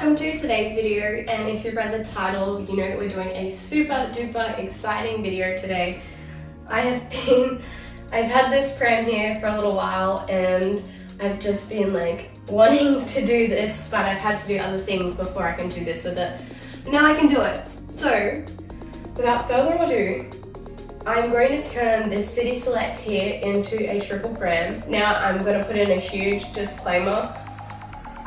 welcome to today's video, and if you've read the title, you know that we're doing a super duper exciting video today. I've had this pram here for a little while and I've just been like wanting to do this, but I've had to do other things before I can do this with it. But now I can do it. So without further ado, I'm going to turn this City Select here into a triple pram. Now I'm going to put in a huge disclaimer.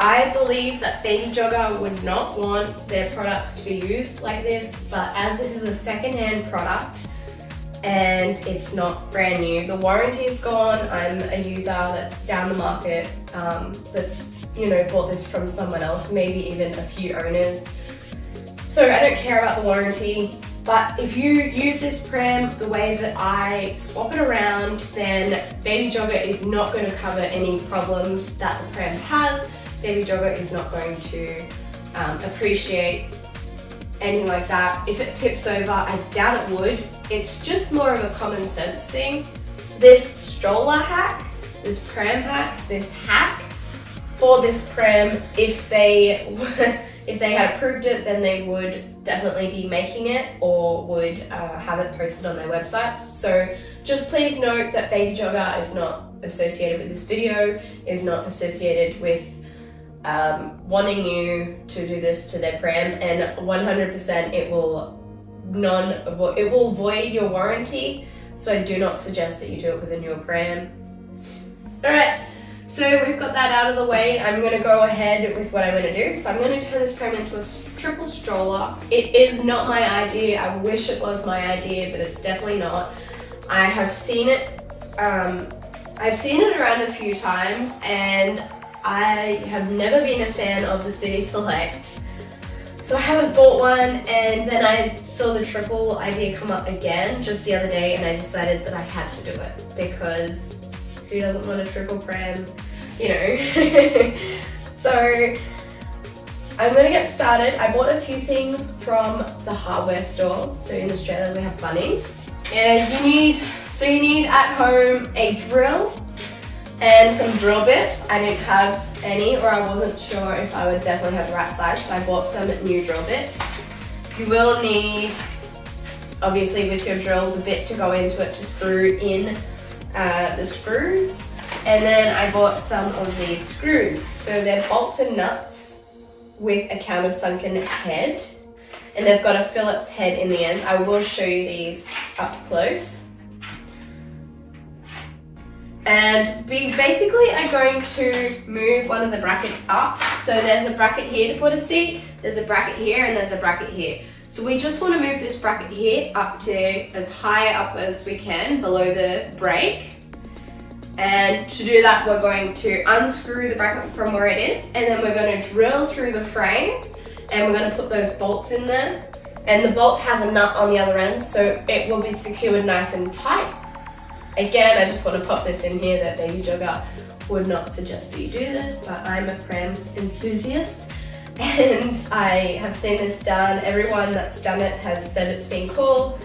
I believe that Baby Jogger would not want their products to be used like this, but as this is a second-hand product and it's not brand new, the warranty is gone. I'm a user that's down the market, that's bought this from someone else, maybe even a few owners. So I don't care about the warranty, but if you use this pram the way that I swap it around, then Baby Jogger is not going to cover any problems that the pram has. Baby Jogger is not going to appreciate anything like that. If it tips over, I doubt it would. It's just more of a common sense thing. This stroller hack, this pram hack, this hack for this pram, if they had approved it, then they would definitely be making it or would have it posted on their websites. So just please note that Baby Jogger is not associated with this video, is not associated with wanting you to do this to their pram, and 100% it will void your warranty, so I do not suggest that you do it with a newer pram. Alright, so we've got that out of the way. I'm going to go ahead with what I'm going to do. So I'm going to turn this pram into a triple stroller. It is not my idea. I wish it was my idea, but it's definitely not. I have seen it around a few times, and I have never been a fan of the City Select, so I haven't bought one, and then I saw the triple idea come up again just the other day, and I decided that I had to do it, because who doesn't want a triple pram, So I'm going to get started. I bought a few things from the hardware store, so in Australia we have Bunnings. You need at home a drill and some drill bits. I didn't have any, or I wasn't sure if I would definitely have the right size, so I bought some new drill bits. You will need, obviously with your drill, the bit to go into it to screw in the screws. And then I bought some of these screws. So they're bolts and nuts with a countersunken head, and they've got a Phillips head in the end. I will show you these up close. And we basically are going to move one of the brackets up. So there's a bracket here to put a seat, there's a bracket here, and there's a bracket here. So we just want to move this bracket here up to as high up as we can below the brake. And to do that, we're going to unscrew the bracket from where it is, and then we're going to drill through the frame, and we're going to put those bolts in there. And the bolt has a nut on the other end, so it will be secured nice and tight. Again, I just want to pop this in here that Baby Jogger would not suggest that you do this, but I'm a pram enthusiast and I have seen this done. Everyone that's done it has said it's been cool,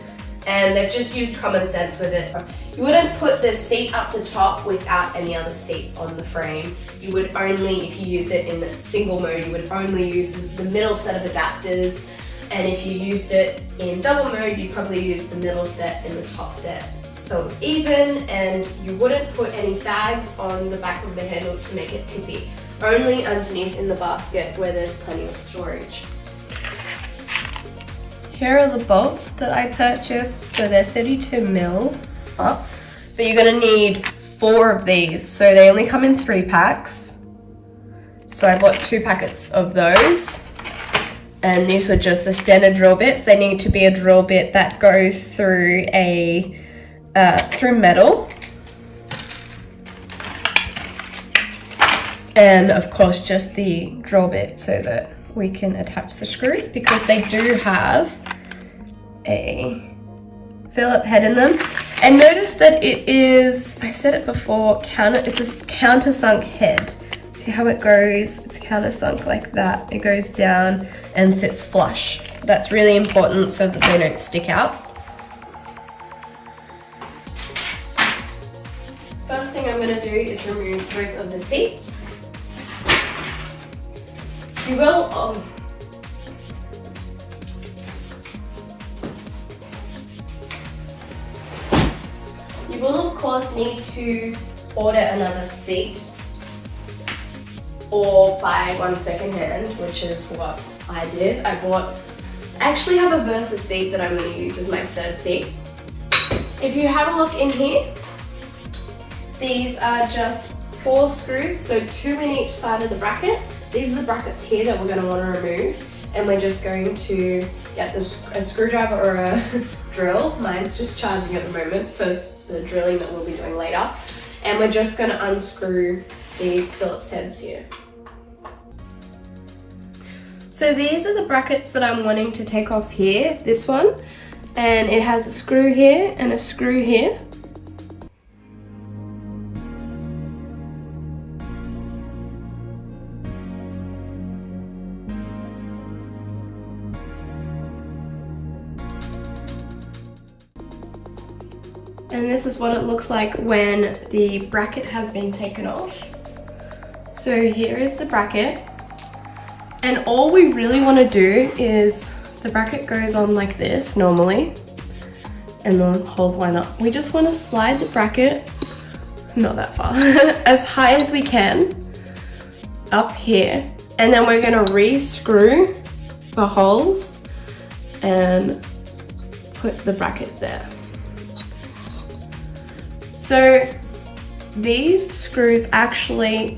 and they've just used common sense with it. You wouldn't put the seat up the top without any other seats on the frame. You would only, if you use it in single mode, you would only use the middle set of adapters, and if you used it in double mode, you'd probably use the middle set and the top set. So it's even, and you wouldn't put any bags on the back of the handle to make it tippy. Only underneath in the basket where there's plenty of storage. Here are the bolts that I purchased. So they're 32mm up, but you're gonna need 4 of these. So they only come in 3 packs. So I bought 2 packets of those. And these were just the standard drill bits. They need to be a drill bit that goes through through metal, and of course just the drill bit so that we can attach the screws, because they do have a Phillips head in them. And notice that it is, I said it before, it's a countersunk head. See how it goes? It's countersunk like that. It goes down and sits flush. That's really important so that they don't stick out. First thing I'm going to do is remove both of the seats. You will, you will of course need to order another seat or buy one secondhand, which is what I did. I actually have a Versus seat that I'm going to use as my third seat. If you have a look in here, these are just 4 screws, so 2 in each side of the bracket. These are the brackets here that we're going to want to remove, and we're just going to get a screwdriver or a drill. Mine's just charging at the moment for the drilling that we'll be doing later. And we're just going to unscrew these Phillips heads here. So these are the brackets that I'm wanting to take off here, this one, and it has a screw here and a screw here. And this is what it looks like when the bracket has been taken off. So here is the bracket. And all we really want to do is, the bracket goes on like this normally, and the holes line up. We just want to slide the bracket, not that far, as high as we can up here. And then we're going to re-screw the holes and put the bracket there. So these screws actually,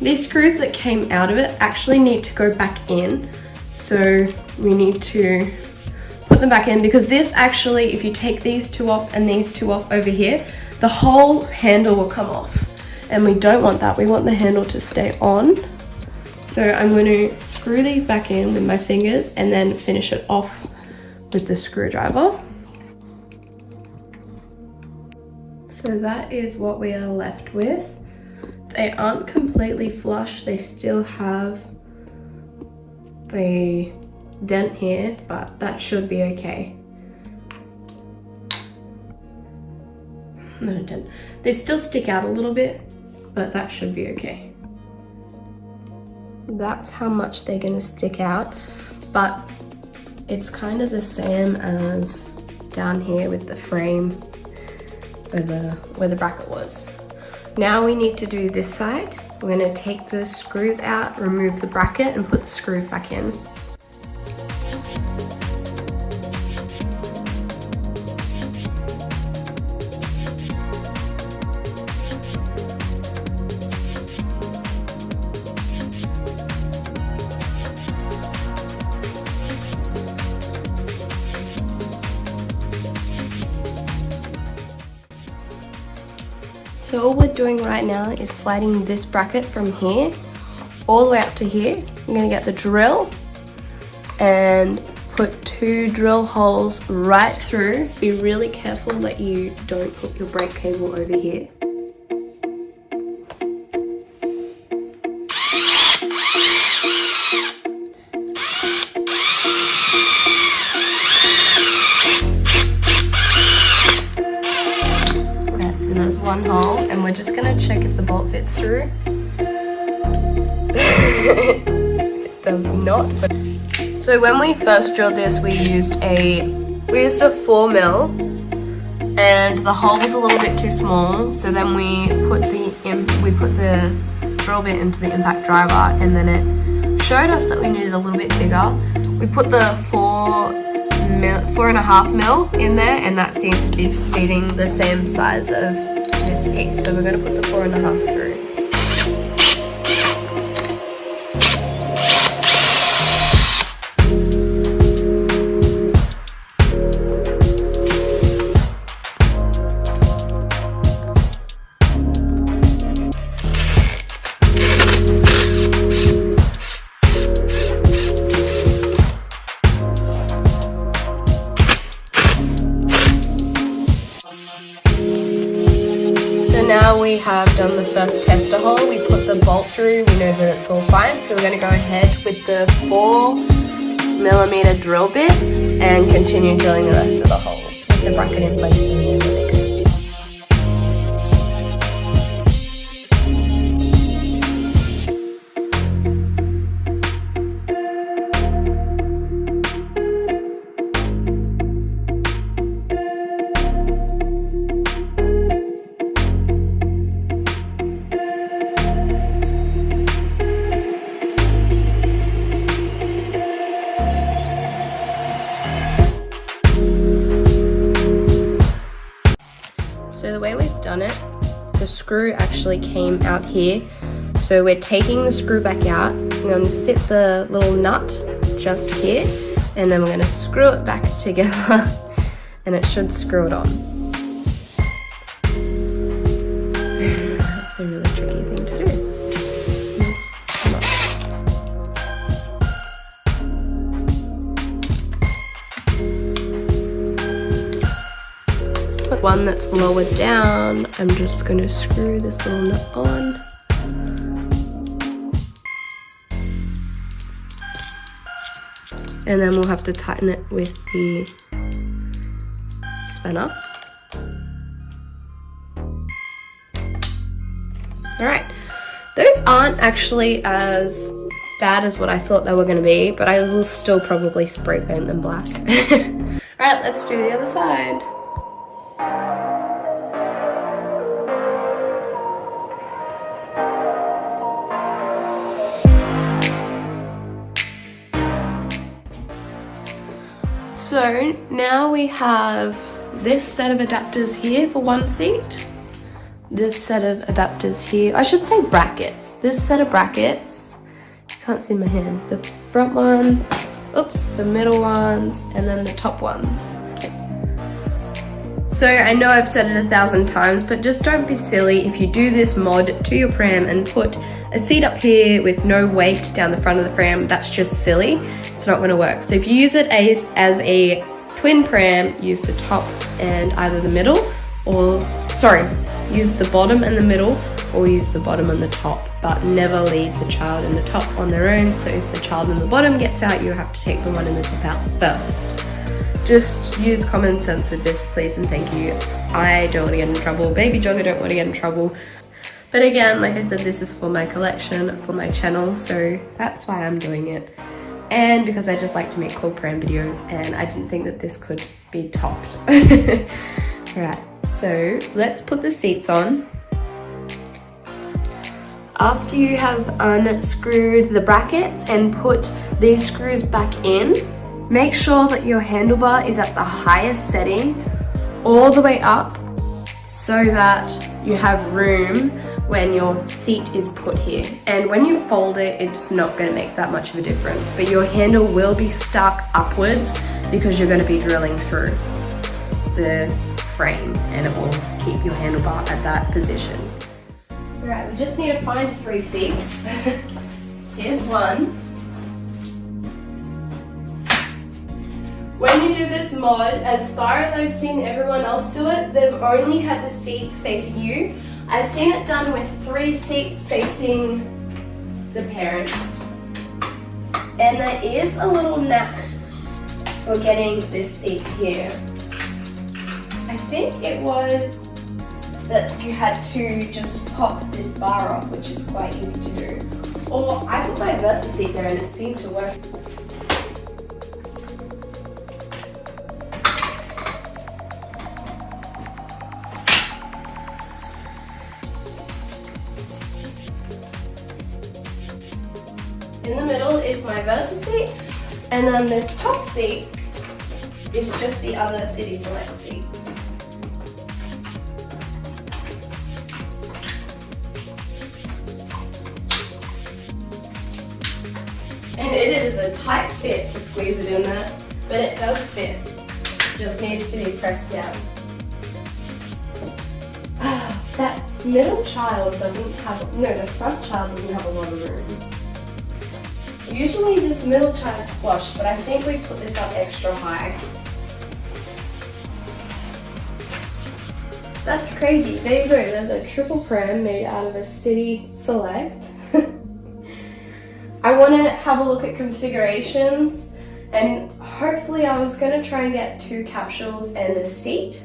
these screws that came out of it actually need to go back in. So we need to put them back in, because this actually, if you take these 2 off and these 2 off over here, the whole handle will come off. And we don't want that, we want the handle to stay on. So I'm going to screw these back in with my fingers and then finish it off with the screwdriver. So that is what we are left with. They aren't completely flush, they still have a dent here, but that should be okay. Not a dent. They still stick out a little bit, but that should be okay. That's how much they're gonna stick out, but it's kind of the same as down here with the frame where the bracket was. Now we need to do this side. We're going to take the screws out, remove the bracket, and put the screws back in. So all we're doing right now is sliding this bracket from here all the way up to here. I'm going to get the drill and put 2 drill holes right through. Be really careful that you don't put your brake cable over here. There's 1 hole, and we're just going to check if the bolt fits through. It does not. But so when we first drilled this, we used a 4mm, and the hole was a little bit too small. So then we put the drill bit into the impact driver, and then it showed us that we needed a little bit bigger. We put the 4.5mm in there, and that seems to be seating the same size as this piece. So we're going to put the 4.5 through. Now we have done the first tester hole. We put the bolt through, we know that it's all fine, so we're going to go ahead with the 4mm drill bit and continue drilling the rest of the holes with the bracket in place and everything. the way we've done it, the screw actually came out here. So we're taking the screw back out. I'm going to sit the little nut just here, and then we're going to screw it back together and it should screw it on. That's a really tricky thing to do. Put one that's lowered down. I'm just going to screw this little nut on. And then we'll have to tighten it with the spanner. Alright, those aren't actually as bad as what I thought they were going to be, but I will still probably spray paint them black. Alright, let's do the other side. So now we have this set of adapters here for one seat, this set of adapters here, I should say brackets, this set of brackets, can't see my hand, the front ones, oops, the middle ones, and then the top ones. So I know I've said it 1,000 times, but just don't be silly if you do this mod to your pram and put a seat up here with no weight down the front of the pram. That's just silly. It's not going to work. So if you use it as a twin pram, use the top and either the middle, or use the bottom and the middle, or use the bottom and the top, but never leave the child in the top on their own. So if the child in the bottom gets out, you have to take the one in the top out first. Just use common sense with this, please and thank you. I don't want to get in trouble. Baby Jogger don't want to get in trouble. But again, like I said, this is for my collection, for my channel, so that's why I'm doing it. And because I just like to make cool pram videos, and I didn't think that this could be topped. Alright, so let's put the seats on. After you have unscrewed the brackets and put these screws back in, make sure that your handlebar is at the highest setting all the way up so that you have room when your seat is put here. And when you fold it, it's not going to make that much of a difference, but your handle will be stuck upwards because you're going to be drilling through the frame, and it will keep your handlebar at that position. Alright, we just need to find 3 seats. Here's one. When you do this mod, as far as I've seen everyone else do it, they've only had the seats facing you. I've seen it done with 3 seats facing the parents. And there is a little knack for getting this seat here. I think it was that you had to just pop this bar off, which is quite easy to do. Or I put my Versa seat there and it seemed to work. In the middle is my Versa seat, and then this top seat is just the other City Select seat. And it is a tight fit to squeeze it in there, but it does fit. It just needs to be pressed down. That middle child doesn't have, no, the front child doesn't have a lot of room. Usually this middle child's squashed, but I think we put this up extra high. That's crazy. There you go. There's a triple pram made out of a City Select. I want to have a look at configurations, and hopefully I was going to try and get 2 capsules and a seat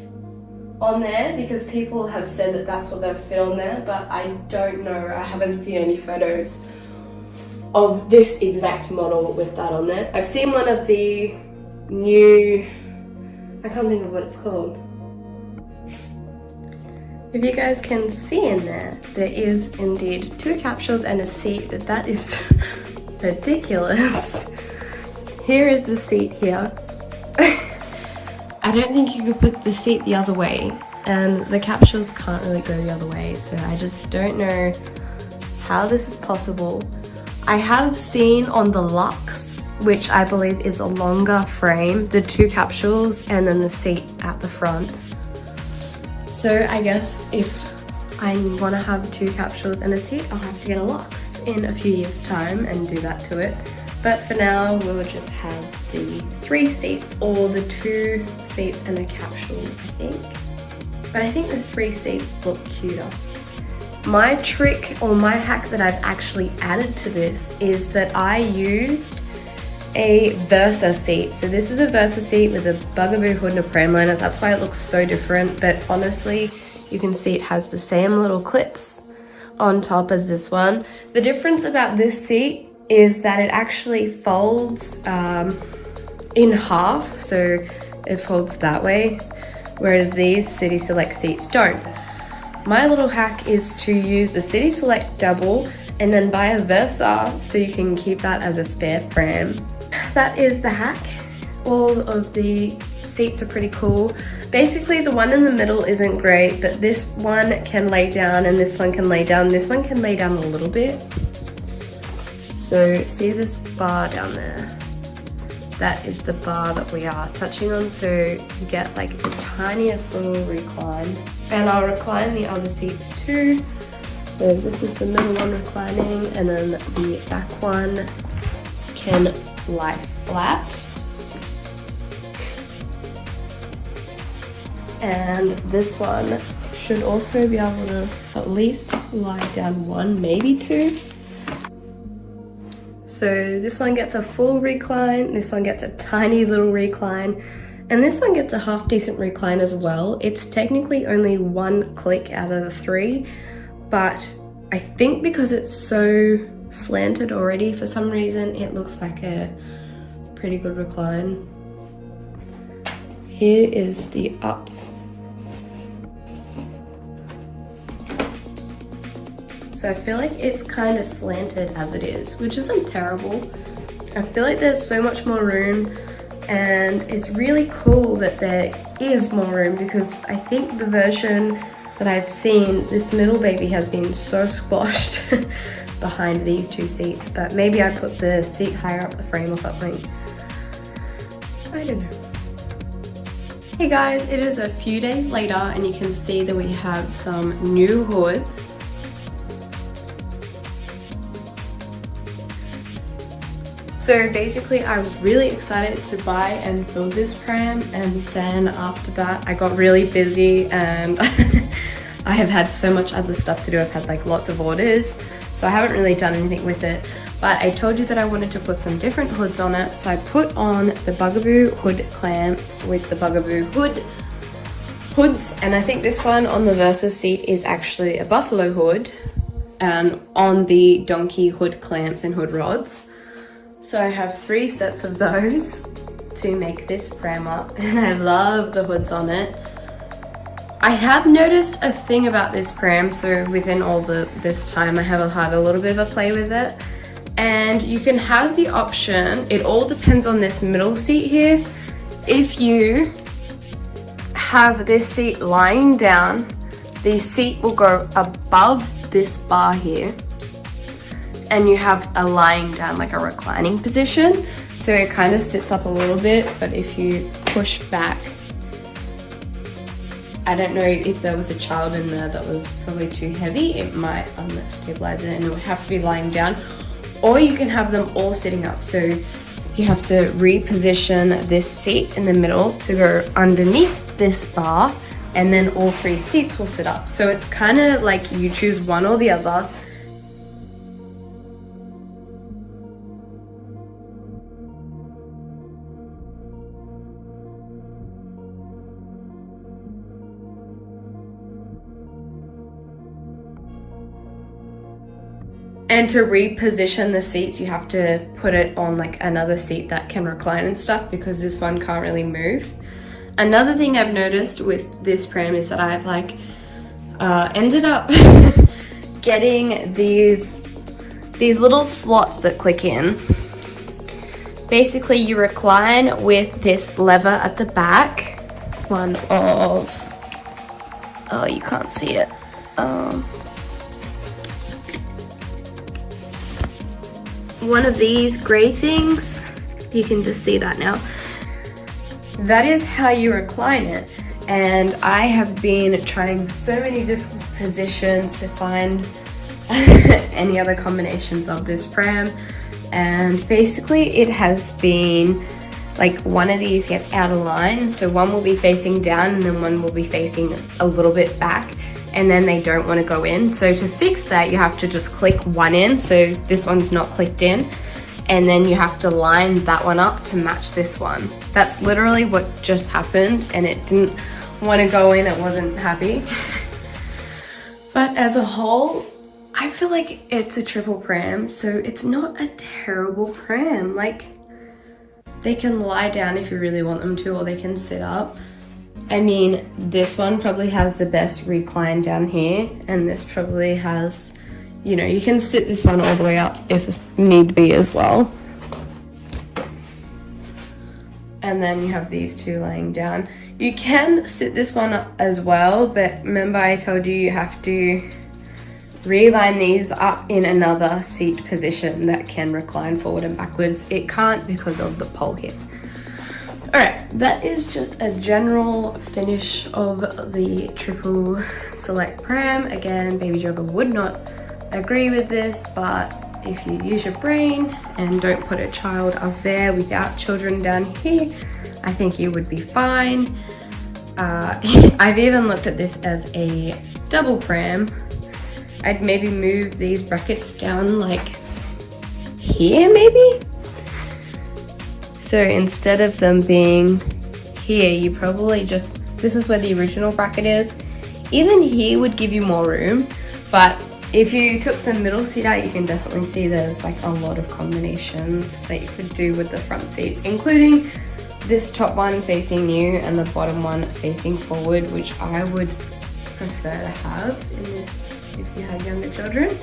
on there because people have said that that's what they've fit on there, but I don't know. I haven't seen any photos of this exact model with that on there. I've seen one of the new, I can't think of what it's called. If you guys can see in there, there is indeed 2 capsules and a seat, but that is ridiculous. Here is the seat here. I don't think you could put the seat the other way and the capsules can't really go the other way, so I just don't know how this is possible. I have seen on the Luxe, which I believe is a longer frame, the 2 capsules and then the seat at the front. So I guess if I want to have 2 capsules and a seat, I'll have to get a Luxe in a few years' time and do that to it. But for now, we'll just have the 3 seats, or the 2 seats and a capsule, I think. But I think the 3 seats look cuter. My trick, or my hack that I've actually added to this, is that I used a Versa seat. So this is a Versa seat with a Bugaboo hood and a pram liner. That's why it looks so different, but honestly, you can see it has the same little clips on top as this one. The difference about this seat is that it actually folds in half, so it folds that way, whereas these City Select seats don't. My little hack is to use the City Select double and then buy a Versa so you can keep that as a spare pram. That is the hack. All of the seats are pretty cool. Basically, the one in the middle isn't great, but this one can lay down and this one can lay down. This one can lay down a little bit. So see this bar down there? That is the bar that we are touching on, so you get like the tiniest little recline. And I'll recline the other seats too. So this is the middle one reclining, and then the back one can lie flat. And this one should also be able to at least lie down 1, maybe 2. So this one gets a full recline, this one gets a tiny little recline, and this one gets a half decent recline as well. It's technically only 1 click out of the 3, but I think because it's so slanted already, for some reason it looks like a pretty good recline. Here is the up. So I feel like it's kind of slanted as it is, which isn't terrible. I feel like there's so much more room, and it's really cool that there is more room, because I think the version that I've seen, this middle baby has been so squashed behind these 2 seats, but maybe I put the seat higher up the frame or something. I don't know. Hey guys, it is a few days later and you can see that we have some new hoods. So basically I was really excited to buy and build this pram, and then after that I got really busy and I have had so much other stuff to do. I've had like lots of orders, so I haven't really done anything with it. But I told you that I wanted to put some different hoods on it, so I put on the Bugaboo hood clamps with the Bugaboo hoods, and I think this one on the Versa seat is actually a buffalo hood, and on the donkey hood clamps and hood rods. So I have 3 sets of those to make this pram up, and I love the hoods on it. I have noticed a thing about this pram, so within all this time I have had a little bit of a play with it, and you can have the option, it all depends on this middle seat here. If you have this seat lying down, the seat will go above this bar here, and you have a lying down, like a reclining position, so it kind of sits up a little bit. But if you push back, I don't know if there was a child in there that was probably too heavy, it might unstabilize it and it would have to be lying down. Or you can have them all sitting up, so you have to reposition this seat in the middle to go underneath this bar, and then all 3 seats will sit up. So it's kind of like you choose one or the other. And to reposition the seats, you have to put it on like another seat that can recline and stuff, because this one can't really move. Another thing I've noticed with this pram is that I've like ended up getting these little slots that click in. Basically you recline with this lever at the back, one of Oh, you can't see it. One of these gray things, you can just see that now. That is how you recline it. And I have been trying so many different positions to find any other combinations of this pram, and basically it has been like one of these gets out of line, so one will be facing down and then one will be facing a little bit back, and then they don't want to go in. So to fix that, you have to just click one in, so this one's not clicked in, and then you have to line that one up to match this one. That's literally what just happened, and it didn't want to go in, it wasn't happy. But as a whole, I feel like it's a triple pram, so it's not a terrible pram. Like, they can lie down if you really want them to, or they can sit up. I mean, this one probably has the best recline down here, and this probably has, you know, you can sit this one all the way up if need be as well. And then you have these two laying down. You can sit this one up as well, but remember I told you you have to reline these up in another seat position that can recline forward and backwards. It can't because of the pole here. Alright, that is just a general finish of the triple select pram. Again, Baby Jogger would not agree with this, but if you use your brain and don't put a child up there without children down here, I think you would be fine. I've even looked at this as a double pram. I'd maybe move these brackets down like here maybe? So instead of them being here, you probably just, this is where the original bracket is. Even here would give you more room, but if you took the middle seat out, you can definitely see there's like a lot of combinations that you could do with the front seats, including this top one facing you and the bottom one facing forward, which I would prefer to have in this if you have younger children.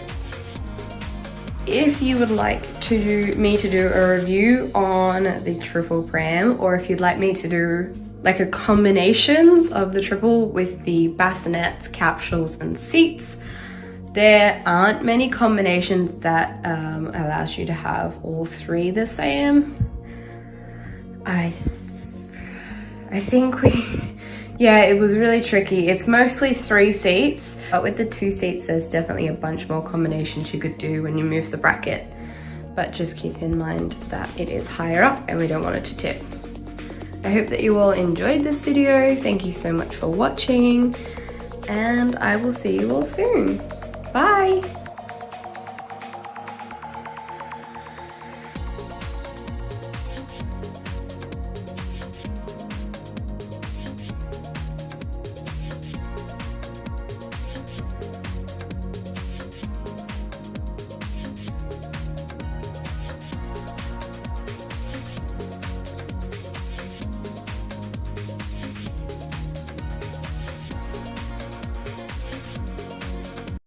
If you would like me to do a review on the triple pram, or if you'd like me to do like a combinations of the triple with the bassinets, capsules and seats, there aren't many combinations that allows you to have all three the same. I think yeah, it was really tricky. It's mostly 3 seats, but with the 2 seats, there's definitely a bunch more combinations you could do when you move the bracket. But just keep in mind that it is higher up and we don't want it to tip. I hope that you all enjoyed this video. Thank you so much for watching, and I will see you all soon. Bye!